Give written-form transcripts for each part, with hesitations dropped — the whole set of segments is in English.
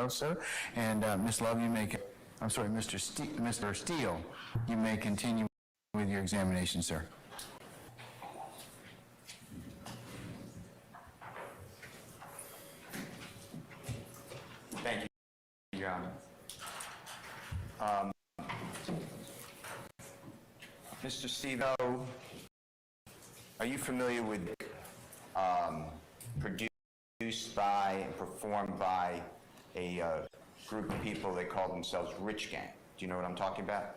sir. And Ms. Love, you may, I'm sorry, Mr. Steele, you may continue with your examination, sir. Thank you, Your Honor. Mr. Stevo, are you familiar with produced by and performed by a group of people, they call themselves Rich Gang? Do you know what I'm talking about?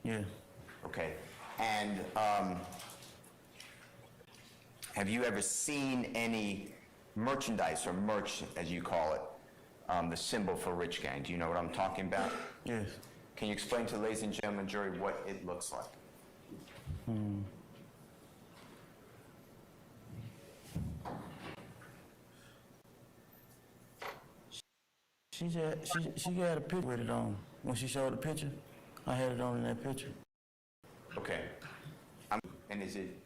Yeah. Okay. And have you ever seen any merchandise or merch, as you call it, the symbol for Rich Gang? Do you know what I'm talking about? Yes. Can you explain to the ladies and gentlemen, jury, what it looks like? She had a picture with it on. When she showed the picture, I had it on in that picture. Okay. And is it,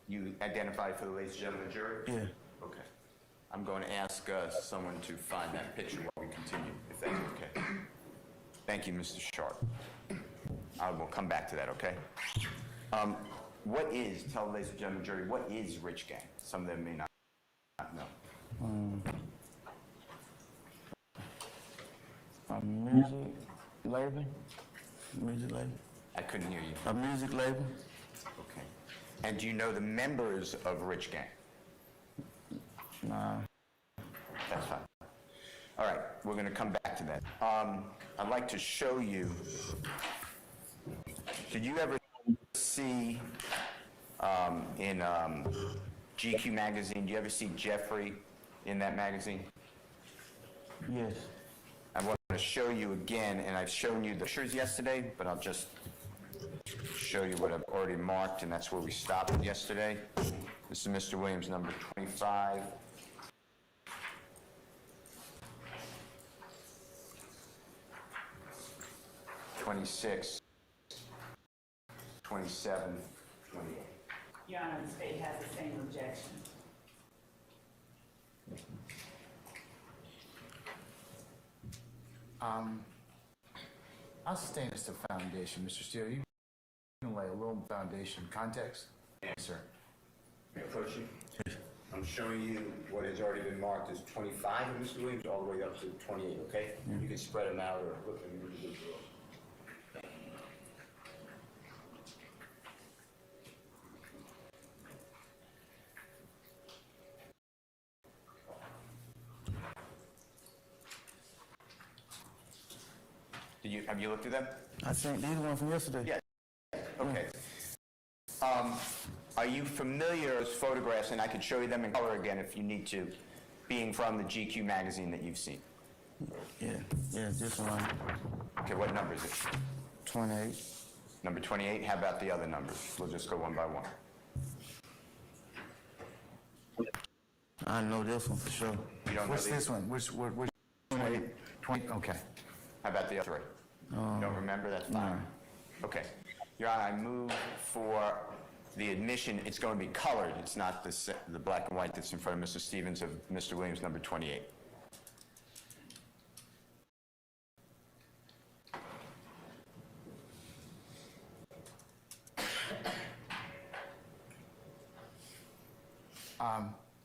you identified for the ladies and gentlemen, jury? Yeah. Okay. I'm going to ask someone to find that picture while we continue, if that's okay. Thank you, Mr. Sharp. I will come back to that, okay? Tell the ladies and gentlemen, jury, what is Rich Gang? Some of them may not know. A music label? Music label? I couldn't hear you. A music label? Okay. And do you know the members of Rich Gang? Nah. That's fine. All right, we're going to come back to that. I'd like to show you, did you ever see in GQ magazine, do you ever see Jeffrey in that magazine? Yes. I want to show you again, and I've shown you the pictures yesterday, but I'll just show you what I've already marked, and that's where we stopped yesterday. This is Mr. Williams, number 25. '26, 27, 28. Your Honor, the state has the same objection. I'll sustain as the foundation, Mr. Steele. You can lay a little foundation context. Yes, sir. May I approach you? I'm showing you what has already been marked as 25 of Mr. Williams, all the way up to 28, okay? You can spread them out or look at them individually. Have you looked at them? I think these one from yesterday. Yeah. Okay. Are you familiar with photographs, and I could show you them in color again if you need to, being from the GQ magazine that you've seen? Yeah, this one. Okay, what number is it? 28. Number 28, how about the other numbers? We'll just go one by one. I know this one for sure. You don't What's know this one? Which 20? Okay. How about the other three? You don't remember? That's fine. No. Okay. Your Honor, I move for the admission. It's going to be colored. It's not the black and white that's in front of Mr. Stevens of Mr. Williams, number 28.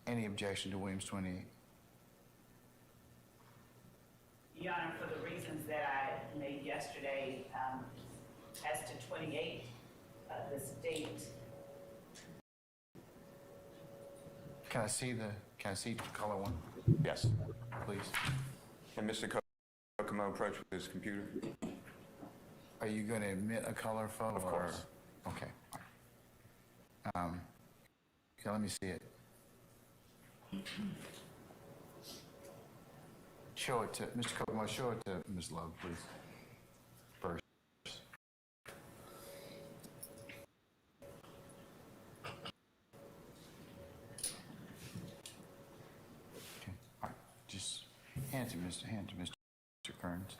Any objection to Williams 28? Your Honor, for the reasons that I made yesterday, as to 28, the state. Can I see the color one, Yes. please? Can Mr. Kokomo approach with his computer? Are you going to admit a color photo? Of course. Okay. Okay, let me see it. Show it to Mr. Kokomo. Show it to Ms. Love, please. First. Okay. All right. Just hand it to Mr. Kearns.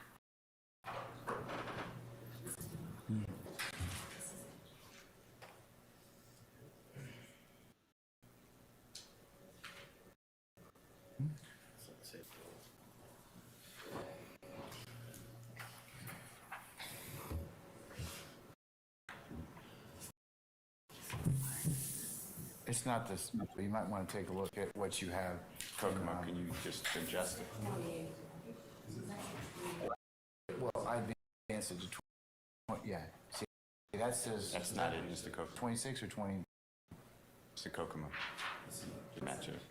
It's not this, you might want to take a look at what you have. Kokomo, can you just adjust it? Well, I advanced it to 20, yeah. See, that says. That's not it, it's the Kokomo. 26 or 20? It's the Kokomo. Match it.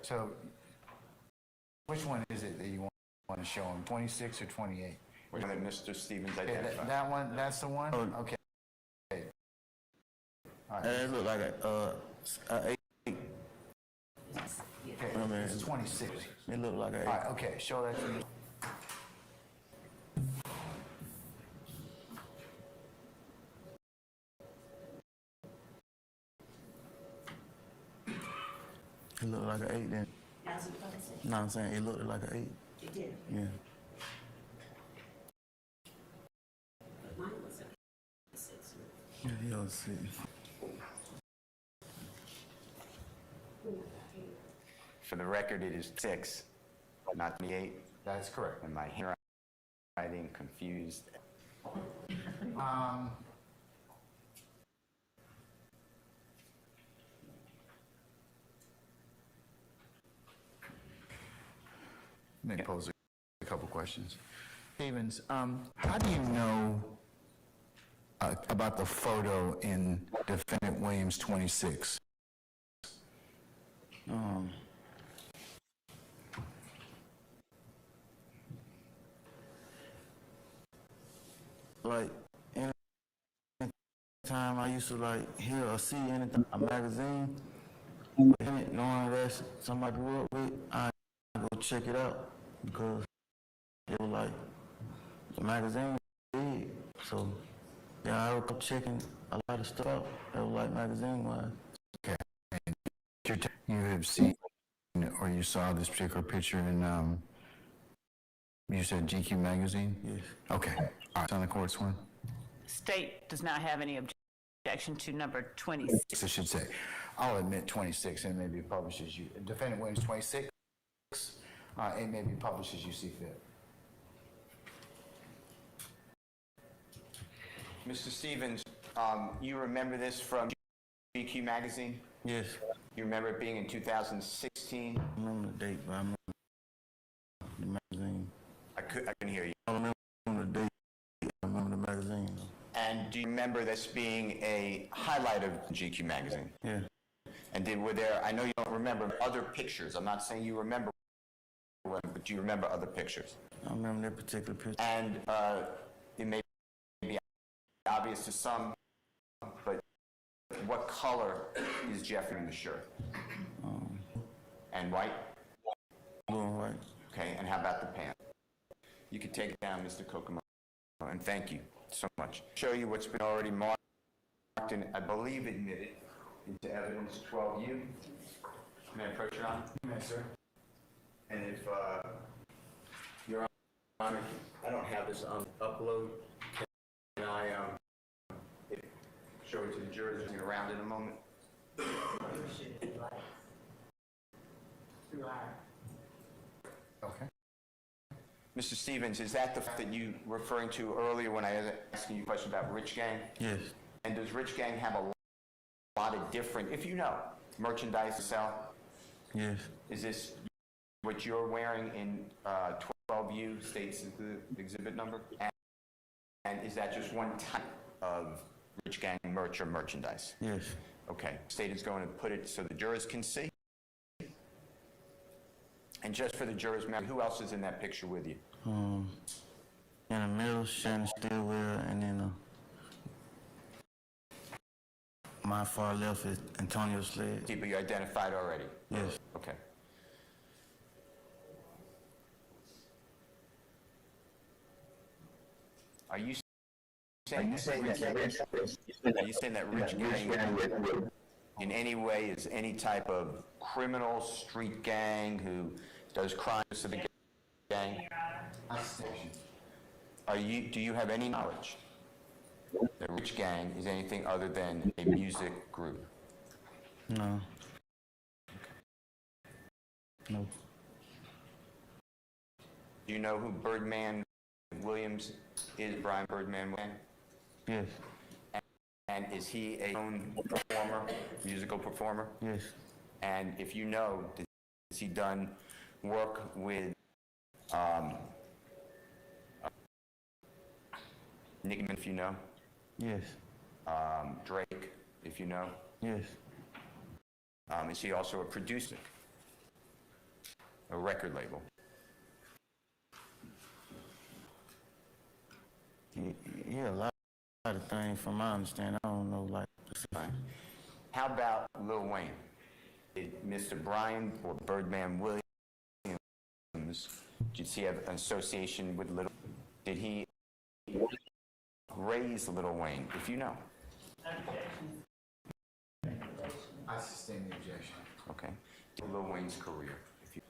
So, which one is it that you want to show them, 26 or 28? Which one that Mr. Stevens Okay, identified? that one, that's the one? Okay. All right, It looked like a 8. okay, it's 26. It looked like a 8. All right, okay, show that to me. It looked like an 8 then. No, I'm saying it looked like an 8. It did. Yeah. Mine was a 6. Yeah, you'll see. For the record, it is 6, not 28, That's correct. and my handwriting confused. Let me pose a couple questions. Stevens, how do you know about the photo in Defendant Williams 26? Like, any time I used to like hear or see anything, a magazine, in it, knowing that's somebody I grew up with, I go check it out because it was like the magazine was big. So yeah, I would go checking a lot of stuff out. It was like magazine wise. Okay. You have seen or you saw this particular picture in, you said GQ magazine? Yes. Okay. All right. It's on the court's one? State does not have any objection to number 26. I should say. I'll admit 26, and maybe published as you, Defendant Williams 26, it may be published as you see fit. Mr. Stevens, you remember this from GQ magazine? Yes. You remember it being in 2016? I remember the date, but I remember the magazine. I couldn't hear you. I don't remember the date. I remember the magazine. Though. And do you remember this being a highlight of GQ magazine? Yeah. And were there, I know you don't remember other pictures. I'm not saying you remember one, but do you remember other pictures? I remember that particular picture. And it may be obvious to some, but what color is Jeffrey in the shirt? And white? Blue and white. Okay, and how about the pants? You can take it down, Mr. Kokomo, and thank you so much. Show you what's been already marked and I believe admitted into evidence 12U. May I approach Your Honor? Yes, sir. And if, Your Honor, I don't have this on upload. Can I, show it to the jurors and around in a moment? Okay. Mr. Stevens, is that the fact that you referring to earlier when I was asking you a question about Rich Gang? Yes. And does Rich Gang have a lot of different, if you know, merchandise to sell? Yes. Is this what you're wearing in 12U states is the exhibit number? And is that just one type of Rich Gang merch or merchandise? Yes. Okay, state is going to put it so the jurors can see. And just for the jurors, who else is in that picture with you? In the middle, Shannon Stillwell, and then my far left is Antonio Sled. People you identified already? Yes. Okay. Are you saying that Rich Gang in any way is any type of criminal street gang who does crimes to the gang? Do you have any knowledge that Rich Gang is anything other than a music group? No. No. Do you know who Birdman Williams is Brian Birdman Williams? Yes, And is he a known performer, musical performer? yes, And if you know, has he done work with Nicki Minaj, if you know? yes, Drake, if you know? yes, Is he also a producer? A record label? yeah, a lot of things from my understanding. I don't know, like, Fine. How about Lil Wayne? Did Mr. Brian or Birdman Williams, did he have an association with Lil? Did he raise Lil Wayne, if you know? I sustain the objection. Okay. Lil Wayne's career, if you.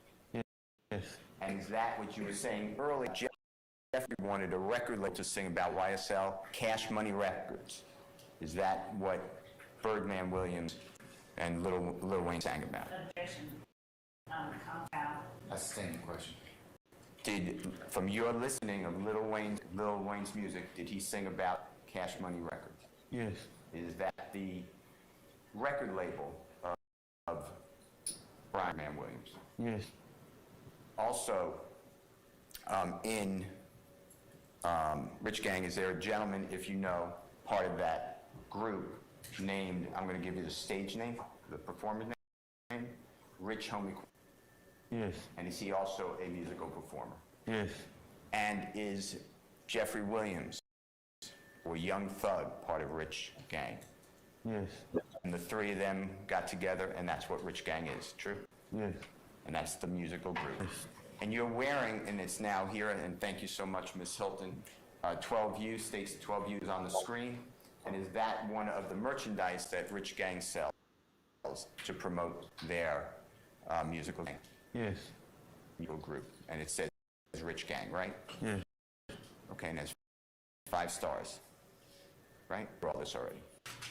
yes, And is that what you were saying earlier? Jeffrey wanted a record label to sing about YSL, Cash Money Records. Is that what Birdman Williams and Lil Wayne sang about? Objection. Compound. I sustain the question. Did, from your listening of Lil Wayne's music, did he sing about Cash Money Records? yes, Is that the record label of Brian Man Williams? yes, Also, in Rich Gang, is there a gentleman, if you know, part of that group named, I'm going to give you the stage name, the performer's name, Rich Homie, yes, and is he also a musical performer? yes, And is Jeffrey Williams or Young Thug part of Rich Gang? yes, And the three of them got together, and that's what Rich Gang is, true? yes, And that's the musical group. yes, And you're wearing, and it's now here, and thank you so much, Ms. Hilton, 12U, states 12U is on the screen. And is that one of the merchandise that Rich Gang sells to promote their musical group? And it says Rich Gang, right? yes, Okay, and there's 5 stars, right? For all this already.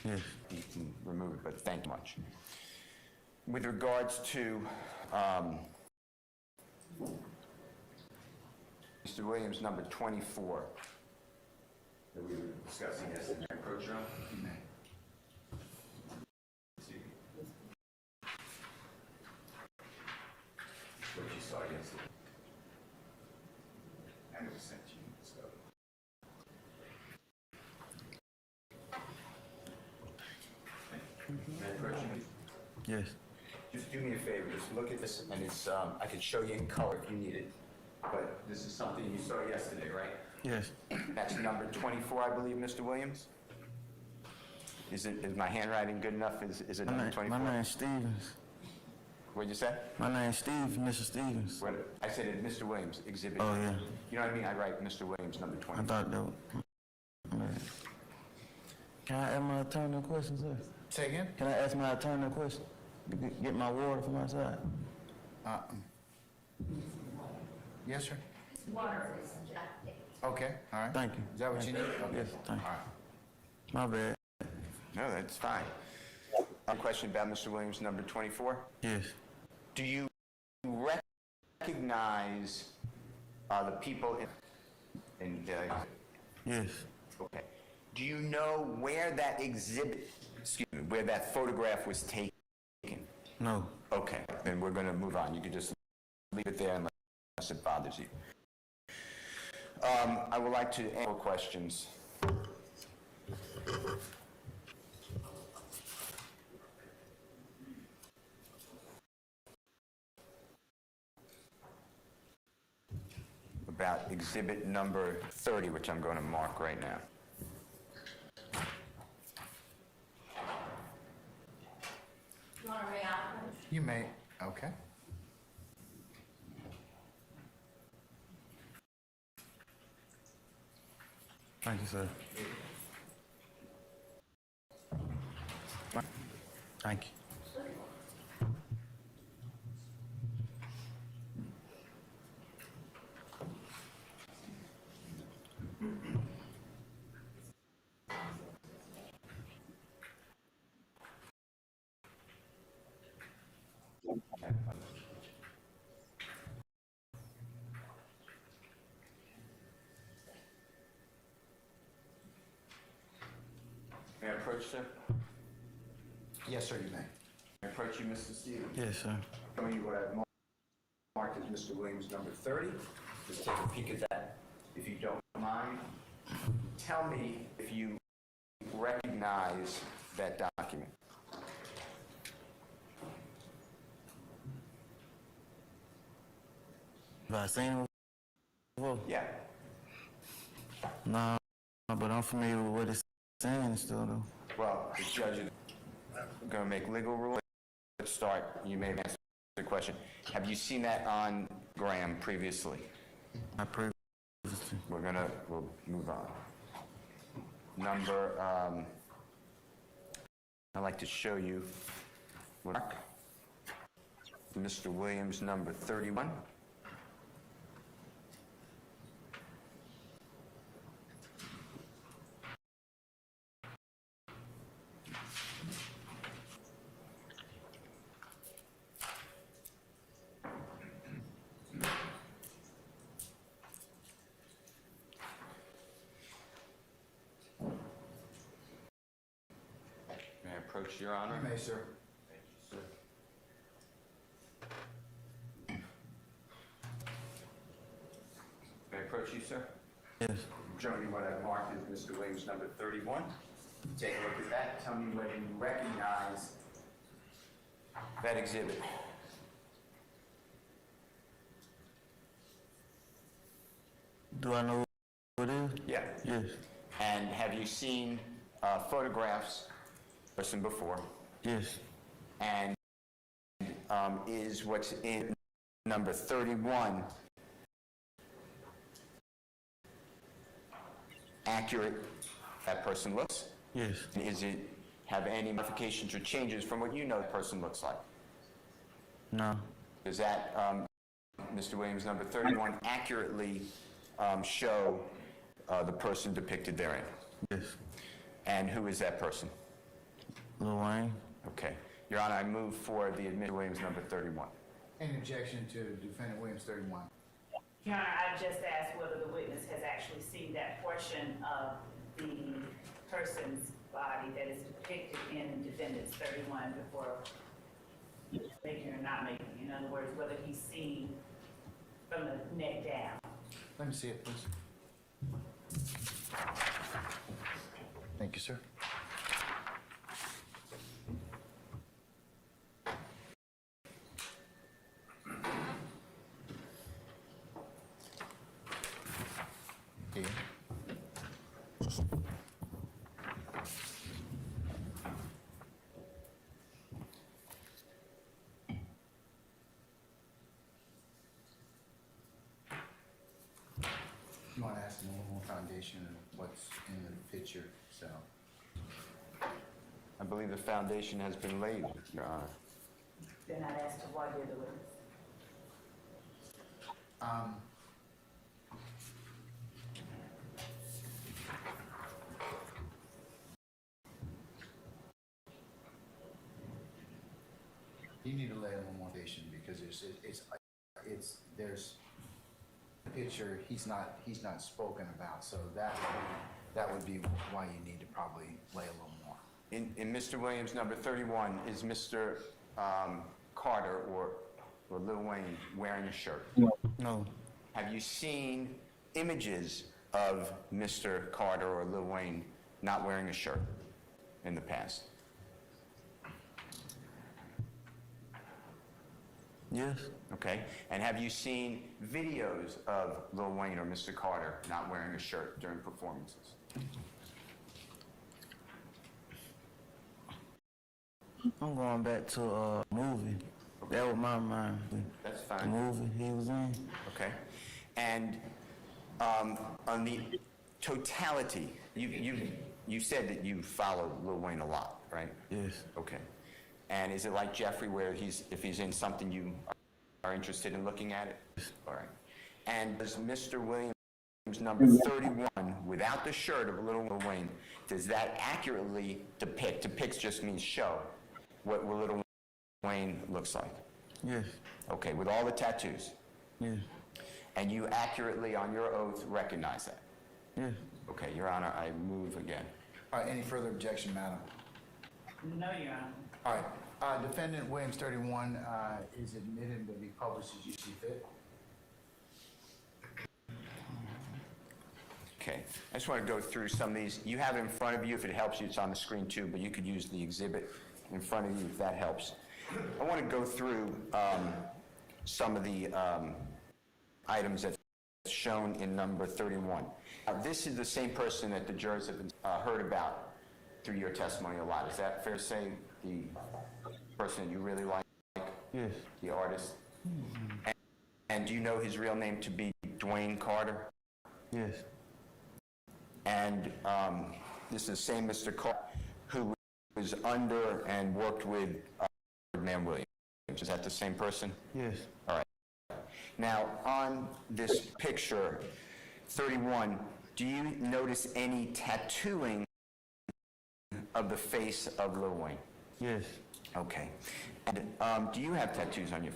yes. You can remove it, but thank you much. With regards to Mr. Williams, number 24, that we were discussing yesterday. Approach room? What you saw yesterday. And it was sent to you, so. May I approach you? Yes. Just do me a favor, just look at this, and it's, I can show you in color if you need it, but this is something you saw yesterday, right? Yes. That's number 24, I believe, Mr. Williams? Is my handwriting good enough? Is it number 24? My name's Stevens. What'd you say? My name's Steve, Mr. Stevens. What, I said it, Mr. Williams, exhibit. Oh, yeah. You know what I mean? I write Mr. Williams, number I 24. thought that was... Man. Can I ask my attorney a question, sir? Say again? Can I ask my attorney a question? To get my water from outside? Yes, sir? Water. Okay, all right. Thank you. Is that what you need? Okay. Yes, thank you. All right. My bad. No, that's fine. A question about Mr. Williams, number 24? Yes. Do you recognize the people in Yes. okay. Do you know where that exhibit, excuse me, where that photograph was taken? No. Okay, then we're going to move on. You can just leave it there unless it bothers you. I would like to answer questions. About exhibit number 30, which I'm going to mark right now. You want to react? You may, okay. Thank you, sir. Thank you. approach, sir? Yes, sir, you may. May I approach you, Mr. Stevens? Yes, sir. Showing you what I've marked as Mr. Williams number 30. Just take a peek at that, if you don't mind. Tell me if you recognize that document. Have I seen him before? Yeah. Nah, but I'm familiar with what it's saying still, though. Well, the judge is going to make legal ruling. Let's start. You may have answered the question. Have you seen that on Graham previously? I previously. We'll move on. I'd like to show you Mark, Mr. Williams, number 31. May I approach, Your Honor? You may, sir. Sir. May I approach you, sir? Yes. Showing you what I've marked as Mr. Williams, number 31. Take a look at that. Tell me whether you recognize that exhibit. Do I know what it is? Yeah. Yes. And have you seen photographs of person before? Yes. And is what's in number 31 accurate? That person looks? Yes. And is it have any modifications or changes from what you know the person looks like? No. Does that, Mr. Williams, number 31, accurately show the person depicted therein? Yes. And who is that person? Lil Wayne. Okay. Your Honor, I move for the admitted Williams, number 31. Any objection to defendant Williams 31? Your Honor, I just asked whether the witness has actually seen that portion of the person's body that is depicted in defendant's 31 before making or not making. In other words, whether he's seen from the neck down. Let me see it, please. Thank you, sir. Here. You want to ask them a little more foundation of what's in the picture, so. I believe the foundation has been laid, Your Honor. Then I'd ask to voir dire the witness. You need to lay a little more foundation because there's a picture he's not spoken about, so that would be why you need to probably lay a little more. In Mr. Williams, number 31, is Mr. Carter or Lil Wayne wearing a shirt? No. Have you seen images of Mr. Carter or Lil Wayne not wearing a shirt in the past? Yes. Okay. And have you seen videos of Lil Wayne or Mr. Carter not wearing a shirt during performances? I'm going back to a movie. That was my mind. That's The fine. movie he was in. Okay. And on the totality, you said that you follow Lil Wayne a lot, right? Yes. Okay. And is it like Jeffrey where if he's in something you are interested in looking at it? All right. And does Mr. Williams number 31 without the shirt of Lil Wayne, does that accurately depicts just means show, what Lil Wayne looks like? Yes. Okay, with all the tattoos? Yes. And you accurately, on your oath, recognize that? Yes. Okay, Your Honor, I move again. All right, any further objection, madam? No, Your Honor. All right, defendant Williams 31 is admitted to be published as you see fit. Okay, I just want to go through some of these. You have it in front of you. If it helps you, it's on the screen too, but you could use the exhibit in front of you if that helps. I want to go through some of the items that's shown in number 31. This is the same person that the jurors have heard about through your testimony a lot. Is that fair to say? The person you really like? Yes. The artist? And do you know his real name to be Dwayne Carter? Yes. And this is the same Mr. Carter who was under and worked with Ferdinand Williams. Is that the same person? Yes. All right. Now, on this picture, 31, do you notice any tattooing of the face of Lil Wayne? Yes. Okay. And do you have tattoos on you?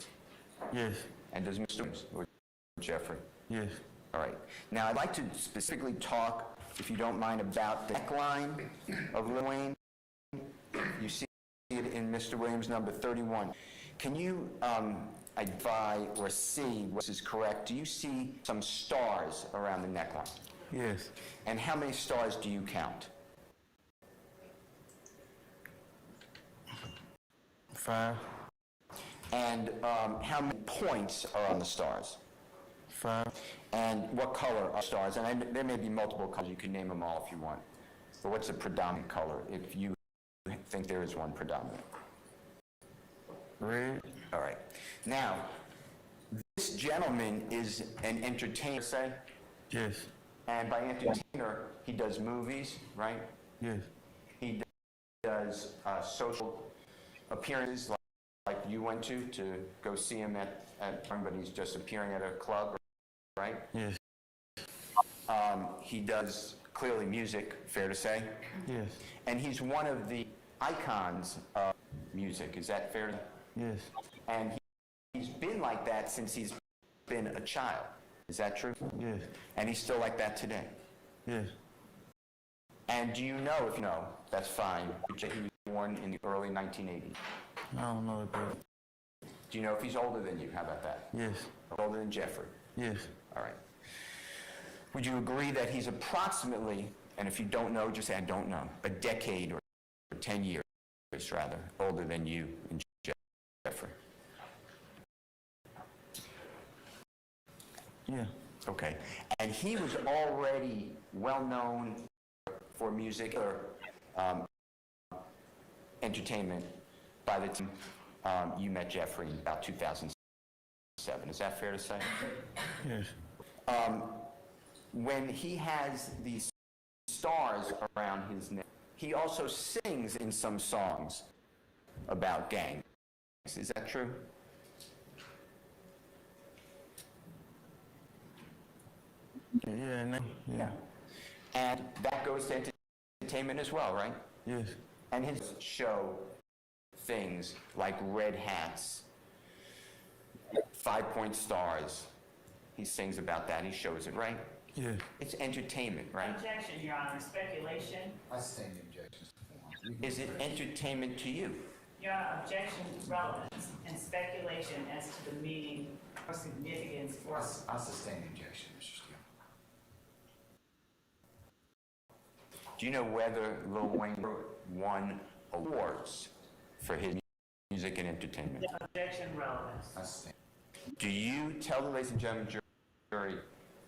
Yes. And does Mr. Williams or Jeffrey? Yes. All right. Now, I'd like to specifically talk, if you don't mind, about the neckline of Lil Wayne. You see it in Mr. Williams number 31. Can you identify or see what is correct? Do you see some stars around the neckline? Yes. And how many stars do you count? 5. And how many points are on the stars? 5. And what color are stars? And there may be multiple colors. You can name them all if you want. But what's the predominant color, if you think there is one predominant? Red. All right. Now, this gentleman is an entertainer, say? Yes. And by entertainer, he does movies, right? Yes. He does social appearances like you went to go see him at but he's just appearing at a club, right? Yes. He does clearly music, fair to say? Yes. And he's one of the icons of music, is that fair? Yes. And he's been like that since he's been a child, is that true? Yes. And he's still like that today? Yes. And do you know, if you know, that's fine, he was born in the early 1980s. I don't know about. Do you know if he's older than you? How about that? Yes. Older than Jeffrey? Yes. All right. Would you agree that he's approximately, and if you don't know, just say I don't know, a decade or 10 years, rather, older than you and Jeffrey? Yeah. Okay. And he was already well known for music or entertainment by the time you met Jeffrey in about 2007. Is that fair to say? Yes. When he has these stars around his neck, he also sings in some songs about gangs. Is that true? Yeah. Yeah. And that goes to entertainment as well, right? Yes. And his show things like red hats, 5-point stars. He sings about that. He shows it, right? Yes. It's entertainment, right? Objection, Your Honor. Speculation. I sustain the objections. Is it entertainment to you? Your Honor, objection, relevance, and speculation as to the meaning or significance or... I sustain the objection, Mr. Steele. Do you know whether Lil Wayne won awards for his music and entertainment? Objection, relevance. I sustain. Do you tell the ladies and gentlemen jury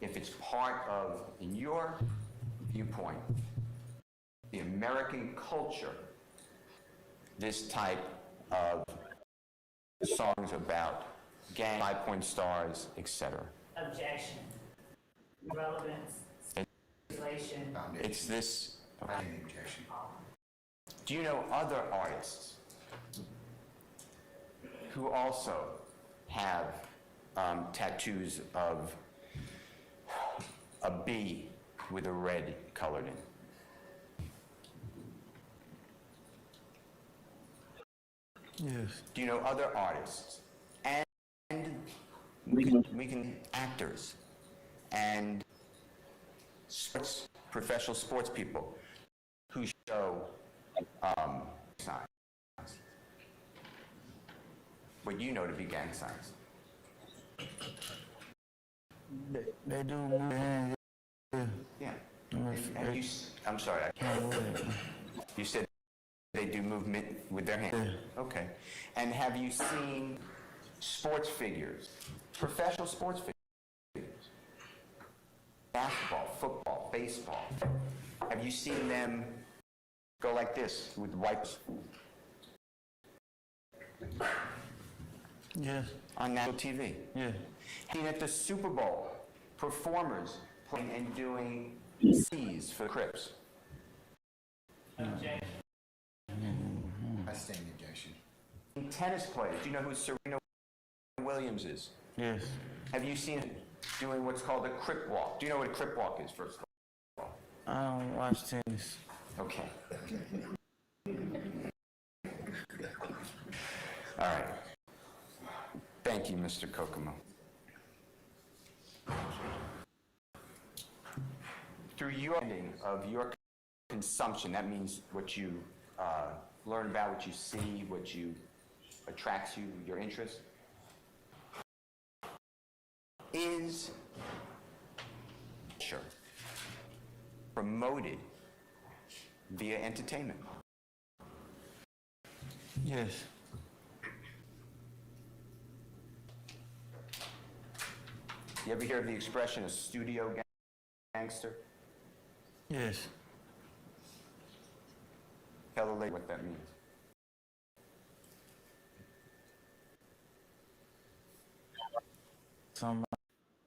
if it's part of, in your viewpoint, the American culture, this type of songs about gang, 5-point stars, etc.? Objection. Relevance, speculation. It's this. I sustain the objection. Do you know other artists who also have tattoos of a bee with a red colored in? Yes. Do you know other artists and we can actors and professional sports people who show signs. What you know to be gang signs. They do move their hands. Yeah. Yes, And you, I'm sorry, Can't move it. you said they do movement with their hands? Yeah. Okay. And have you seen sports figures, professional sports figures? Basketball, football, baseball. Have you seen them go like this with wipes Yes, on national TV? yeah. Seen at the Super Bowl, performers playing and doing C's for the Crips. Objection. I stand objection. Tennis players, do you know who Serena Williams is? Yes. Have you seen it doing what's called a crip walk? Do you know what a crip walk is, first of all? I don't watch tennis. Okay. All right. Thank you, Mr. Kokomo. Through your ending of your consumption, that means what you learn about, what you see, what you attracts you, your interest, is sure promoted via entertainment. Yes. You ever hear of the expression a studio gangster? Yes. Tell the lady what that means. Somebody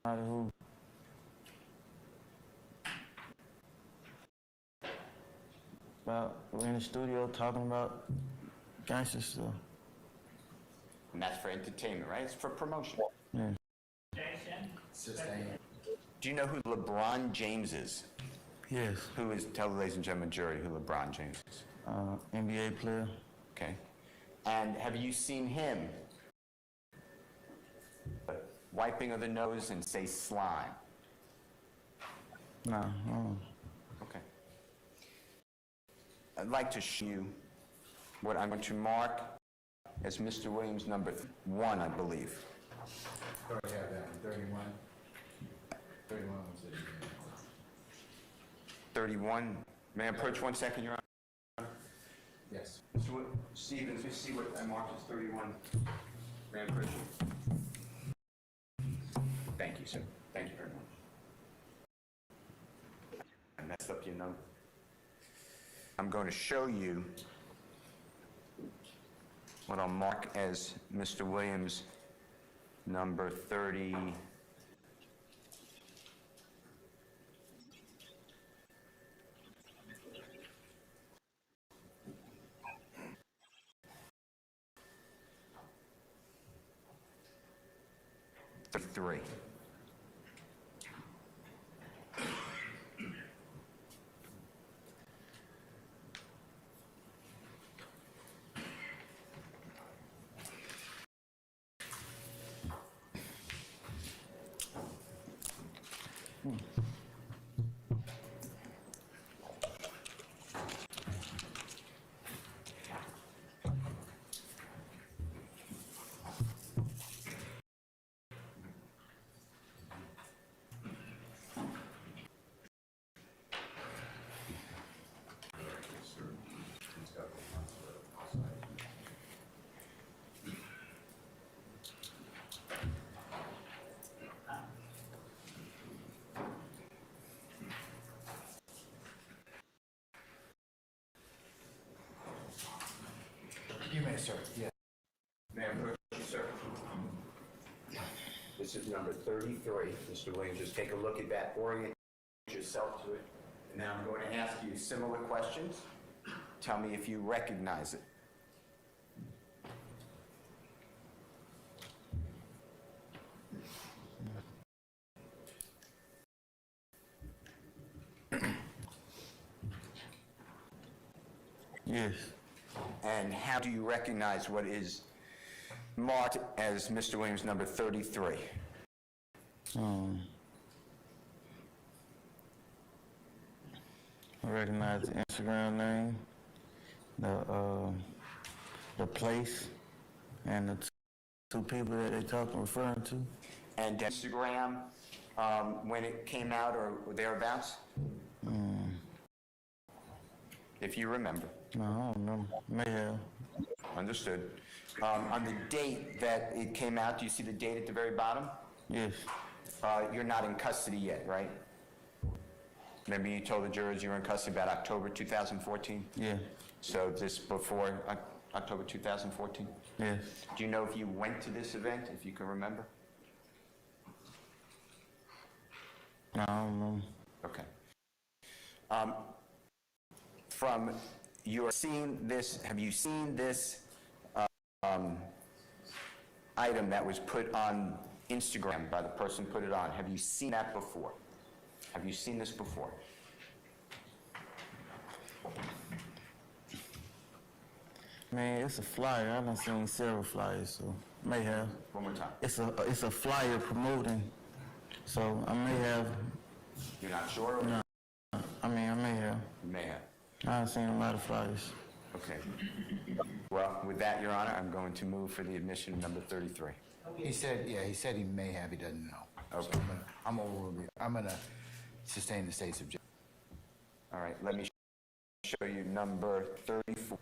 who we're in the studio talking about gangster stuff. And that's for entertainment, right? It's for promotion. Yeah. Objection. Sustain. Do you know who LeBron James is? Yes. Who is, tell the ladies and gentlemen jury who LeBron James is. NBA player. Okay. And have you seen him wiping of the nose and say slime? Nah. Okay. I'd like to show you what I'm going to mark as Mr. Williams number 1, I believe. Already have that one, 31. 31 was it. 31. May I approach 1 second, Your Honor? Yes. Mr. Stevens, you see what I marked as 31? May I approach you? Thank you, sir. Thank you very much. I messed up your note. I'm going to show you what I'll mark as Mr. Williams number 30. Three. You may, sir. Yeah. May I approach you, sir? This is number 33, Mr. Williams. Just take a look at that, orient yourself to it. And now I'm going to ask you similar questions. Tell me if you recognize it. Yes. And how do you recognize what is marked as Mr. Williams number 33? I recognize the Instagram name, the place, and the two people that they referring to. And Instagram, when it came out or thereabouts? If you remember. No, I don't know. May have. Understood. On the date that it came out, do you see the date at the very bottom? Yes. You're not in custody yet, right? Remember you told the jurors you were in custody about October 2014? Yeah. So this before October 2014? Yes. Do you know if you went to this event, if you can remember? No, I don't know. Okay. From your seeing this, have you seen this item that was put on Instagram by the person put it on? Have you seen that before? Have you seen this before? Man, it's a flyer. I done seen several flyers, so may have. One more time. It's a flyer promoting, so I may have. You're not sure? Or No, I may have. You may have. I've seen a lot of flyers. Okay. Well, with that, Your Honor, I'm going to move for the admission of number 33. He said he may have, he doesn't know. Okay. So I'm gonna sustain the state's objection. All right, let me show you number 34.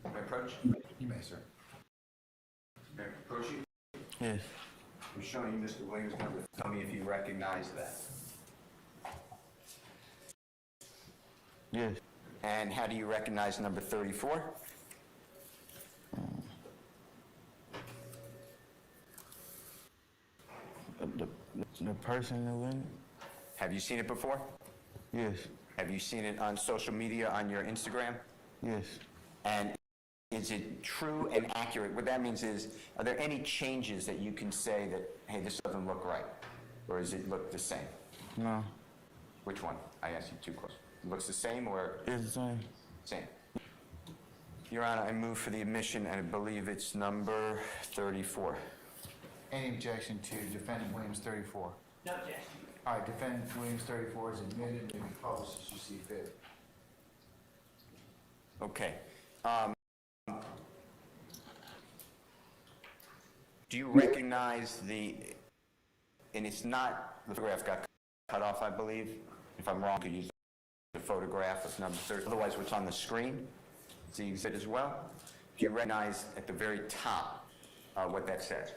May I approach? You may, sir. May I approach you? Yes. I'm showing you Mr. Williams' number. Tell me if you recognize that. Yes. And how do you recognize number 34? The person who in it? Have you seen it before? Yes. Have you seen it on social media, on your Instagram? Yes. And is it true and accurate? What that means is, are there any changes that you can say that, hey, this doesn't look right? Or does it look the same? No. Which one? I asked you two questions. It looks the same or It's the same. same? Your Honor, I move for the admission, and I believe it's number 34. Any objection to defendant Williams 34? No objection. All right, defendant Williams 34 is admitted and be published as you see fit. Okay. Do you recognize and it's not, the photograph got cut off, I believe. If I'm wrong, you could use the photograph of number 30. Otherwise, what's on the screen is the exhibit as well. Do you recognize at the very top what that says?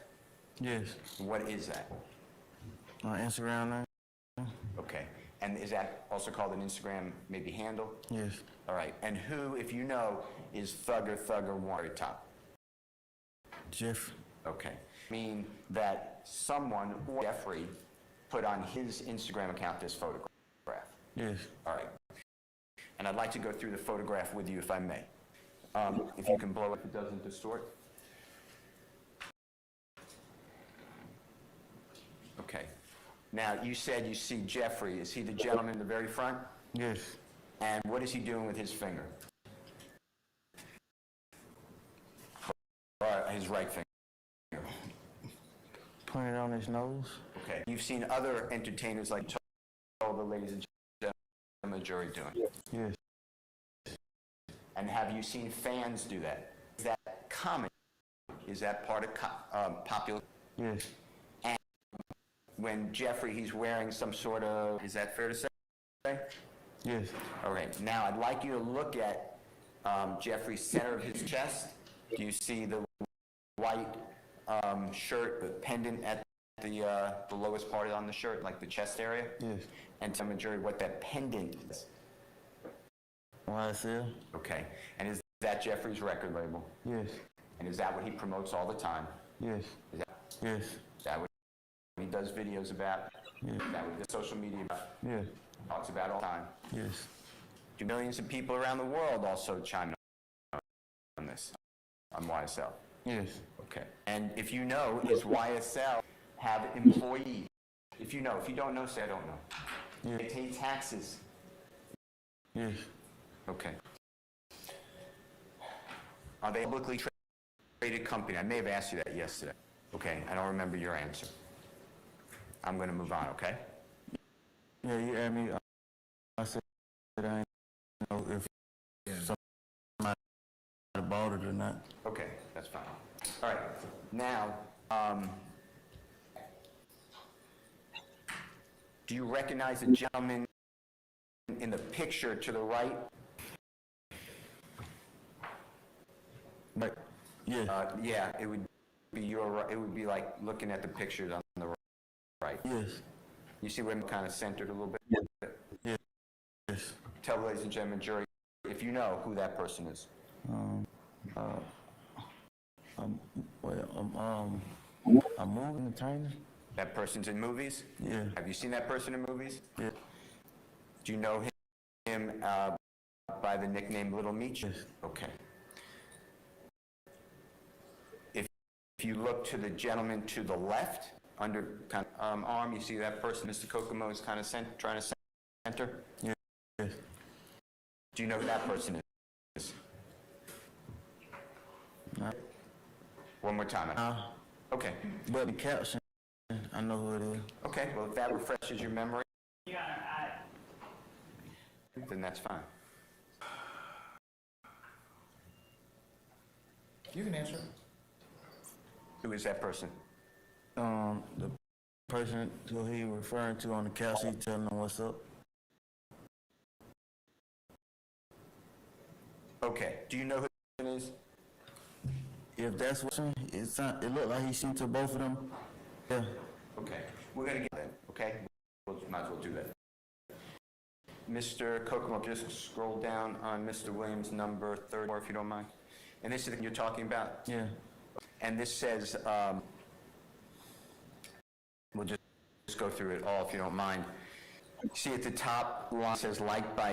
Yes. What is that? Instagram name? Okay. And is that also called an Instagram maybe handle? Yes. All right. And who, if you know, is Thugger1 at top? Jeff. Okay. Mean that someone or Jeffrey put on his Instagram account this photograph? Yes. All right. And I'd like to go through the photograph with you if I may. If you can blow it, if it doesn't distort. Okay. Now, you said you see Jeffrey. Is he the gentleman in the very front? Yes. And what is he doing with his finger? Or his right finger? Putting it on his nose? Okay. You've seen other entertainers like told the ladies and gentlemen the jury doing? Yes. And have you seen fans do that? Is that common? Is that part of popular? Yes. And when Jeffrey, he's wearing some sort of, is that fair to say? Yes. All right. Now, I'd like you to look at Jeffrey's center of his chest. Do you see the white shirt, the pendant at the lowest part on the shirt, like the chest area? Yes. And tell the jury what that pendant is. YSL? Okay. And is that Jeffrey's record label? Yes. And is that what he promotes all the time? Yes. Is Yes. that what he does videos about? Yeah. Is that what he does social media about? Yeah. Talks about all the time? Yes. Do millions of people around the world also chime in on this, on YSL? Yes. Okay. And if you know, does YSL have employees? If you know, if you don't know, say I don't know. Yeah. They pay taxes. Yes. Okay. Are they a publicly traded company? I may have asked you that yesterday. Okay, I don't remember your answer. I'm going to move on, okay? Yeah, you asked me, I said I didn't know if somebody bought it or not. Okay, that's fine. All right, now, do you recognize the gentleman in the picture to the right? But, yeah. Yeah, it would be it would be like looking at the pictures on the right. Yes. You see where I'm kind of centered a little bit? Yeah. Yes. Tell, ladies and gentlemen, jury, if you know who that person is. I'm moving to China. That person's in movies? Yeah. Have you seen that person in movies? Yeah. Do you know him by the nickname Little Meech? Yes. Okay. If you look to the gentleman to the left, under kind of arm, you see that person, Mr. Kokomo, is kind of trying to center? Yeah. Yes. Do you know who that person is? No. One more time. Okay. But the caption, I know who it is. Okay, well, if that refreshes your memory, Your Honor, then that's fine. You can answer. Who is that person? The person who he referring to on the couch, he telling him what's up. Okay. Do you know who that person is? If that's what it looked like he seen to both of them. Yeah. Okay. We're going to get that, okay? Might as well do that. Mr. Kokomo, just scroll down on Mr. Williams' number 34, if you don't mind. And this is the you're talking about? Yeah. And this says, we'll just go through it all if you don't mind. See at the top line says liked by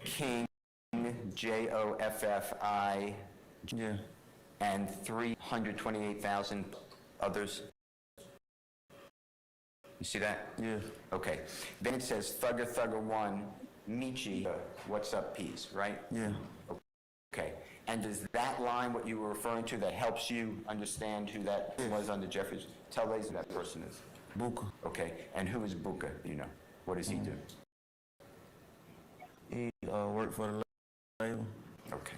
King, Joffi, Yeah. and 328,000 others. You see that? Yeah. Okay. Then it says Thugger 1, Michi, what's up peas, right? Yeah. Okay. And is that line what you were referring to that helps you understand who that was under Jeffries? Tell ladies who that person is. Buka. Okay. And who is Buka, do you know? What does he do? He worked for the label. Okay.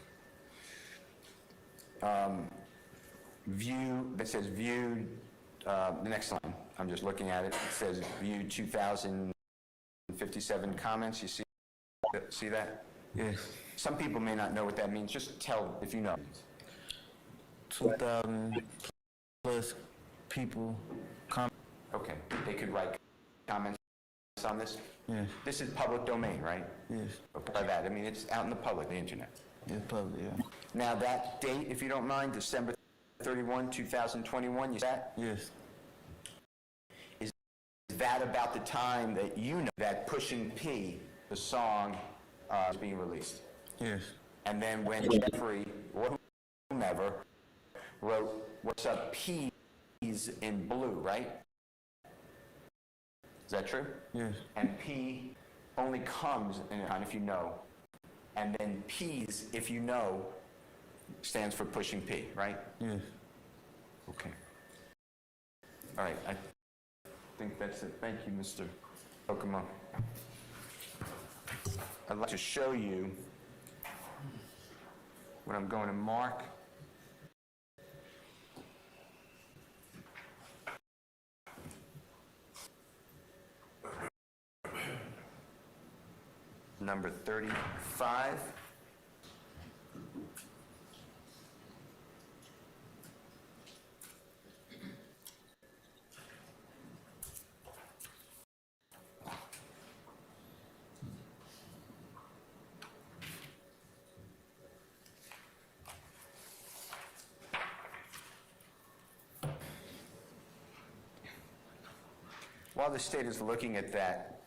View, that says view, the next line, I'm just looking at it, it says view 2,057 comments, you see that? Yes. Some people may not know what that means, just tell if you know. 2,000 plus people come. Okay, they could write comments on this? Yes. This is public domain, right? Yes. Okay, by that, I mean, it's out in the public, the internet. It's public, yeah. Now, that date, if you don't mind, December 31, 2021, you see that? Yes. Is that about the time that you know that Pushin' P, the song, is being released? Yes. And then when Jeffrey, or whomever, wrote, what's up, P's in blue, right? Is that true? Yes. And P only comes in a, if you know. And then P's, if you know, stands for Pushing P, right? Yes. Okay. All right, I think that's it. Thank you, Mr. Kokomo. I'd like to show you what I'm going to mark. Number 35. While the state is looking at that,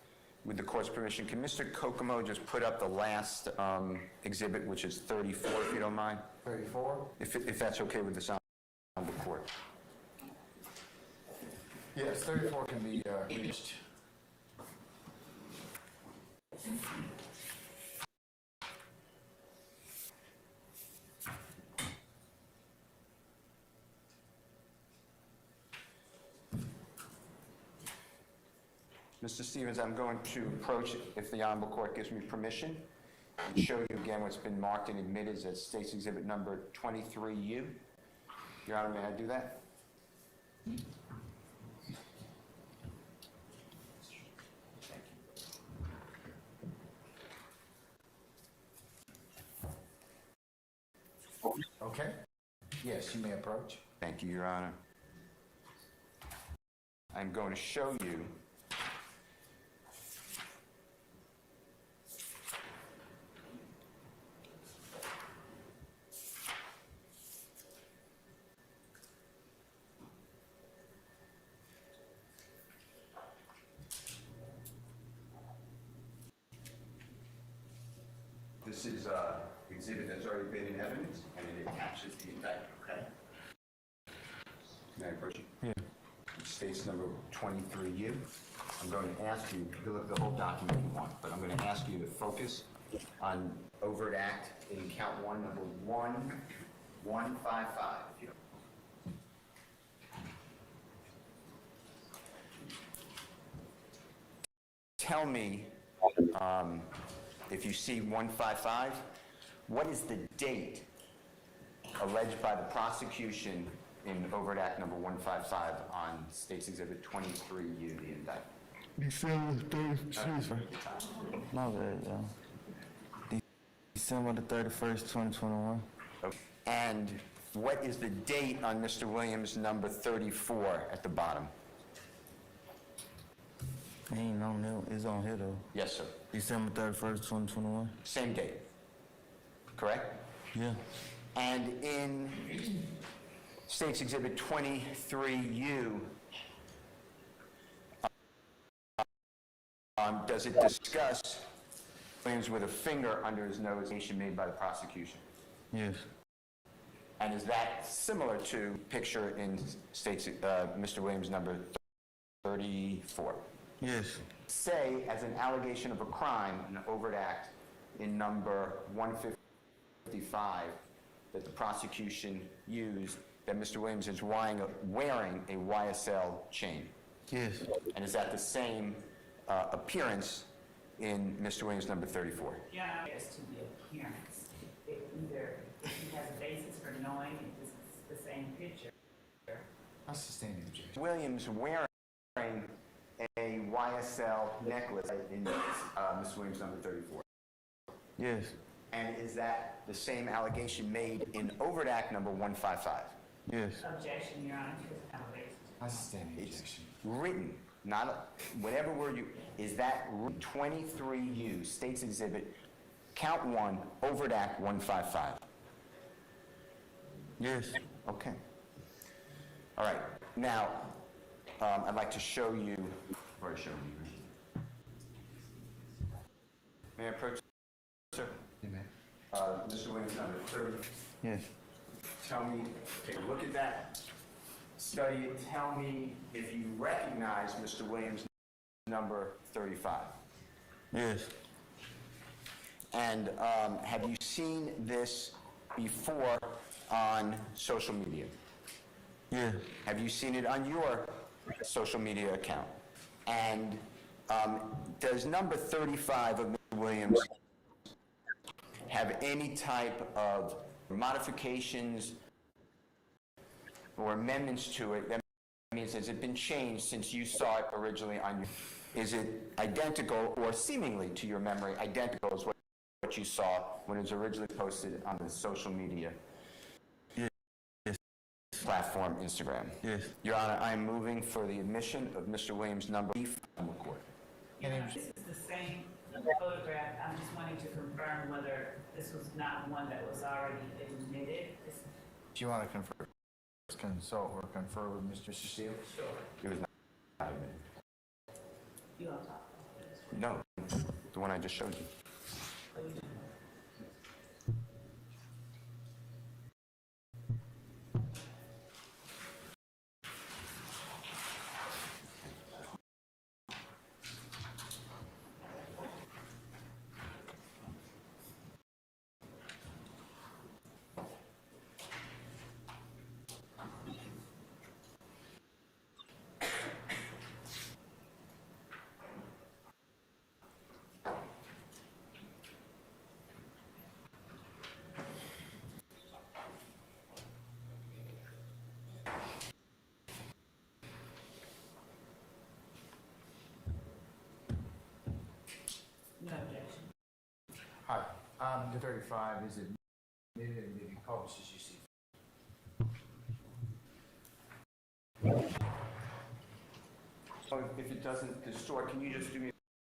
with the court's permission, can Mr. Kokomo just put up the last exhibit, which is 34, if you don't mind? 34? If that's okay with the sound of the court. Yes, 34 can be reached. Mr. Stevens, I'm going to approach, if the Honorable Court gives me permission, and show you again what's been marked and admitted as State's Exhibit Number 23U. Your Honor, may I do that? Okay? Yes, you may approach. Thank you, Your Honor. I'm going to show you this is an exhibit that's already been in evidence, and it attaches the indictment, okay? May I approach you? Yeah. State's number 23U. I'm going to ask you to look at the whole document if you want, but I'm going to ask you to focus on overt act in count one, number 1155. If you don't. Tell me, if you see 155, what is the date alleged by the prosecution in overt act number 155 on State's Exhibit 23U, the indictment? December 31st. My bad, y'all. December the 31st, 2021. Okay. And what is the date on Mr. Williams' number 34 at the bottom? Ain't on there. It's on here though. Yes, sir. December 31st, 2021. Same date, correct? Yeah. And in State's Exhibit 23U, does it discuss Williams with a finger under his nose made by the prosecution? Yes. And is that similar to picture in State's Mr. Williams' number 34? Yes. Say, as an allegation of a crime, an overt act in number 155 that the prosecution used, that Mr. Williams is wearing a YSL chain. Yes. And is that the same appearance in Mr. Williams' number 34? Yeah, as to the appearance, it either he has a basis for knowing if this is the same picture. I sustain the objection. Williams wearing a YSL necklace in Mr. Williams' number 34. Yes. And is that the same allegation made in overt act number 155? Yes. Objection, Your Honor, to the allegation. I sustain the It's objection. written, not whatever word you, is that 23U, State's Exhibit, count one, overt act 155? Yes. Okay. All right. Now, I'd like to show you, where I showed you. May I approach, sir? You may. Mr. Williams, number 30. Yes. Tell me, take a look at that, study it, tell me if you recognize Mr. Williams' number 35. Yes. And have you seen this before on social media? Yeah. Have you seen it on your social media account? And does number 35 of Mr. Williams have any type of modifications or amendments to it? That means, has it been changed since you saw it originally on your, is it identical or seemingly to your memory identical as what you saw when it was originally posted on the social media platform, Instagram? Yes. Your Honor, I am moving for the admission of Mr. Williams' number from the court. Your Honor, this is the same photograph. I'm just wanting to confirm whether this was not one that was already admitted. Do you want to consult or confer with Mr. Steele? It was not admitted. You on top? No, the one I just showed you. No objection. Hi, the 35, is it admitted and maybe published as you see? So if it doesn't distort, can you just do me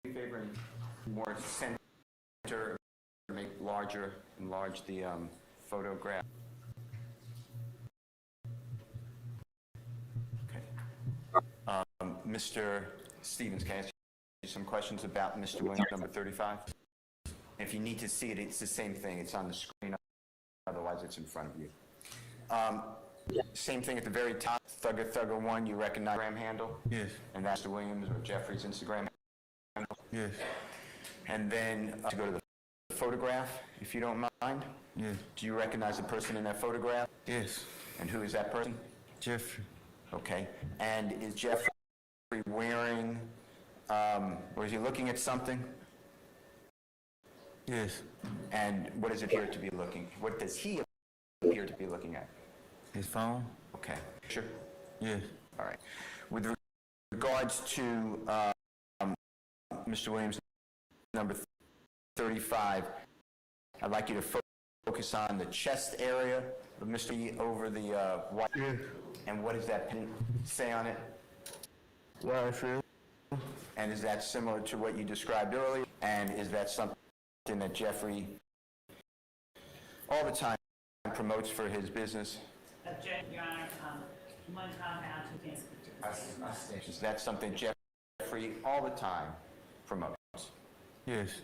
a favor and more center, make larger, enlarge the photograph? Okay. Mr. Stevens, can I ask you some questions about Mr. Williams, number 35? If you need to see it, it's the same thing. It's on the screen. Otherwise, it's in front of you. Same thing at the very top, Thugger 1, you recognize Instagram handle? Yes. And that's Mr. Williams or Jeffrey's Instagram handle? Yes. And then to go to the photograph, if you don't mind. Yes. Do you recognize the person in that photograph? Yes. And who is that person? Jeffrey. Okay. And is Jeffrey wearing, or is he looking at something? Yes. And what does it appear to be looking? What does he appear to be looking at? His phone? Okay. Sure. Yes. All right. With regards to Mr. Williams, number 35, I'd like you to focus on the chest area of Mr. E over the white. Yes. And what does that pin say on it? YSL. And is that similar to what you described earlier? And is that something that Jeffrey all the time promotes for his business? Objection, Your Honor. One compound, two can't speak to this. Is that something Jeffrey all the time promotes? Yes.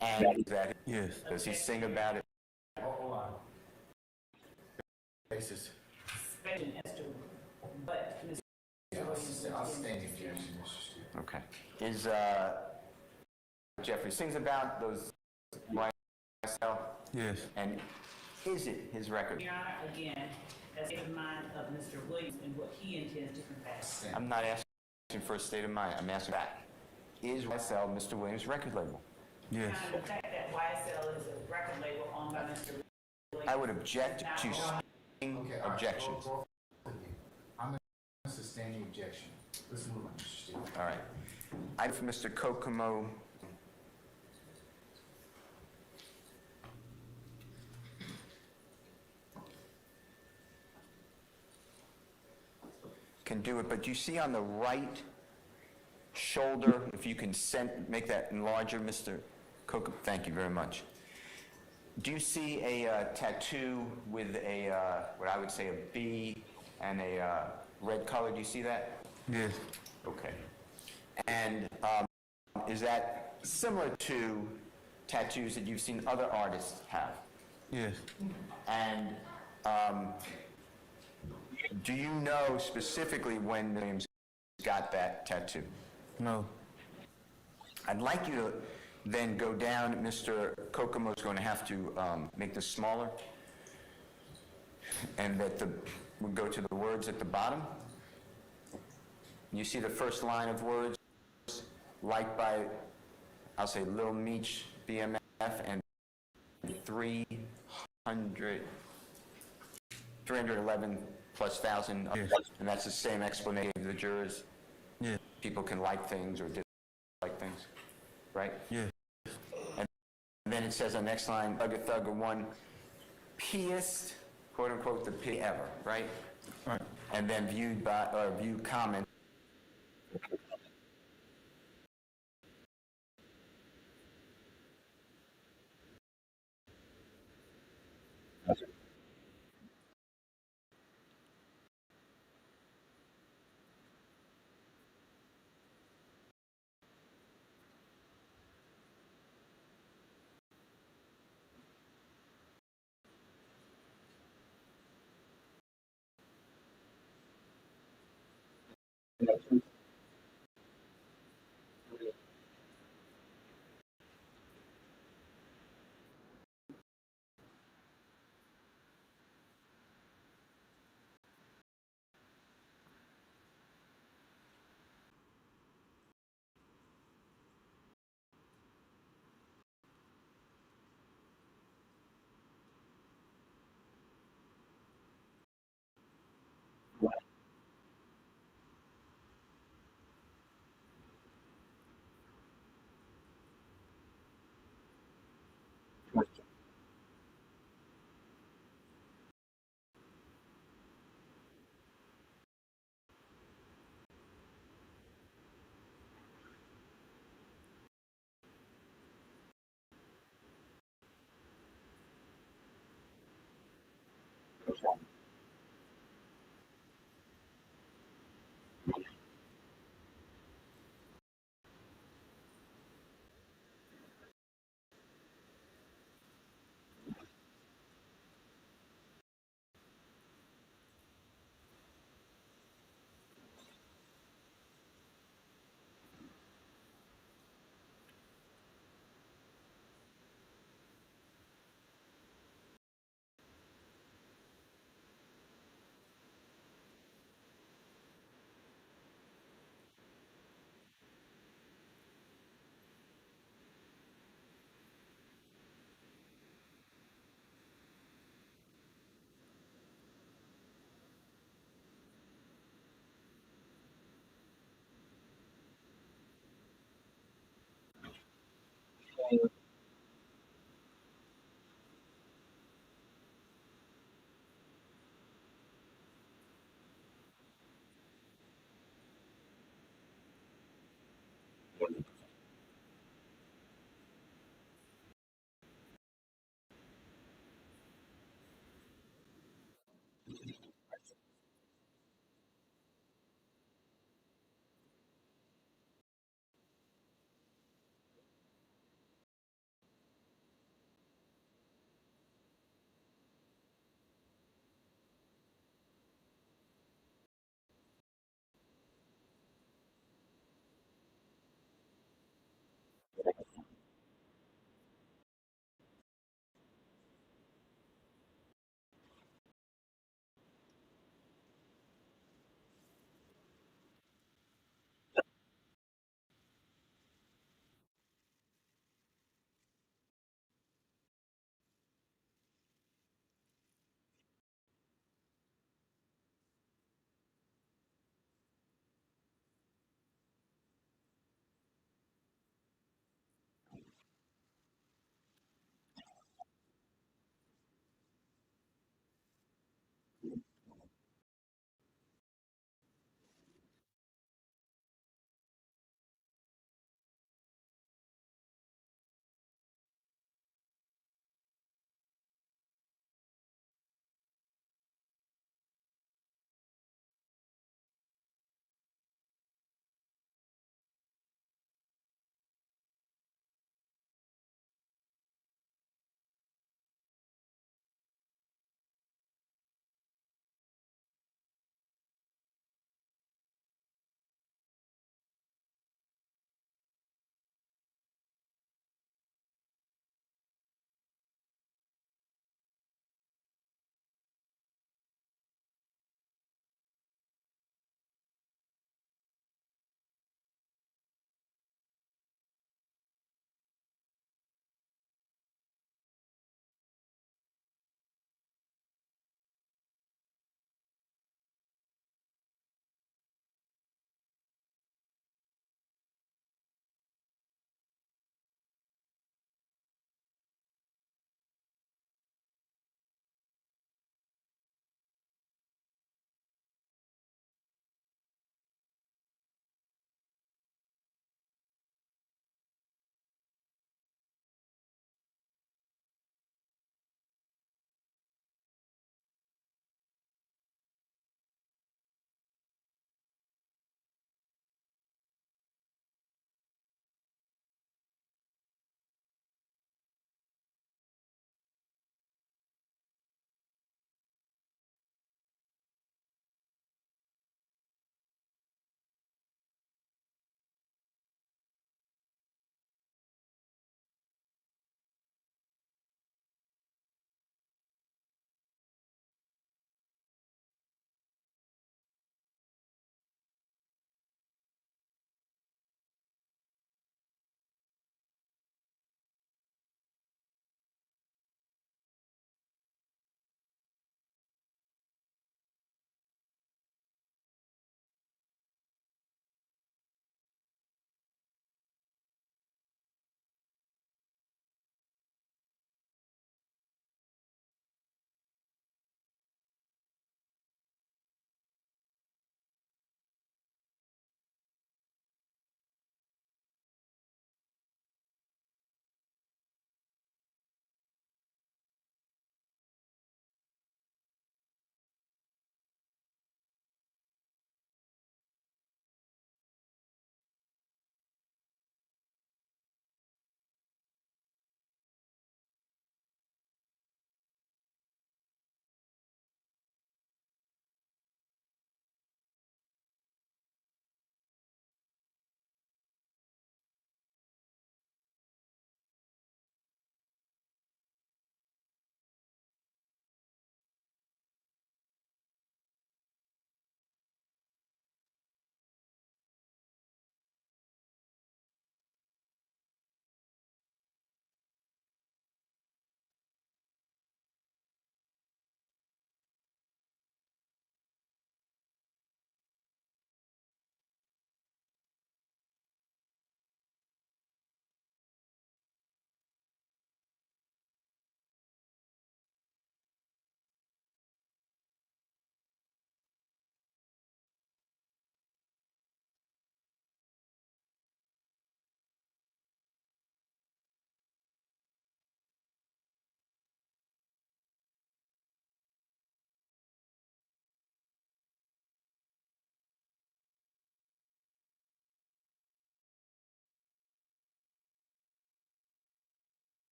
And is that, Yes. does he sing about it? Hold on. Basis. Suspension as to what Mr. Williams I'll did. stand the objection, Mr. Stevens. Okay. Is Jeffrey sings about those YSL? Yes. And is it his record? Your Honor, again, that's the mind of Mr. Williams and what he intends to confess. I'm not asking for a state of mind. I'm asking that. Is YSL Mr. Williams' record label? Yes. Your Honor, the fact that YSL is a record label owned by Mr. Williams. I would object to sting Okay, all right, objections. both of you. I'm going to sustain the objection. Let's move on, Mr. Stevens. All right. I, for Mr. Kokomo, can do it, but you see on the right shoulder, if you can make that larger, Mr. Kokomo, thank you very much. Do you see a tattoo with a, what I would say a B and a red color? Do you see that? Yes. Okay. And is that similar to tattoos that you've seen other artists have? Yes. And do you know specifically when Williams got that tattoo? No. I'd like you to then go down. Mr. Kokomo's going to have to make this smaller. And that we'll go to the words at the bottom. You see the first line of words, liked by, I'll say, Lil Meech, BMF, and 311 plus thousand. Yes. And that's the same explanation of the jurors. Yes. People can like things or dislike things, right? Yes. And then it says on the next line, Thugger 1, piest, quote unquote, the pig ever, right? Right. And then viewed by, or view comment.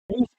He's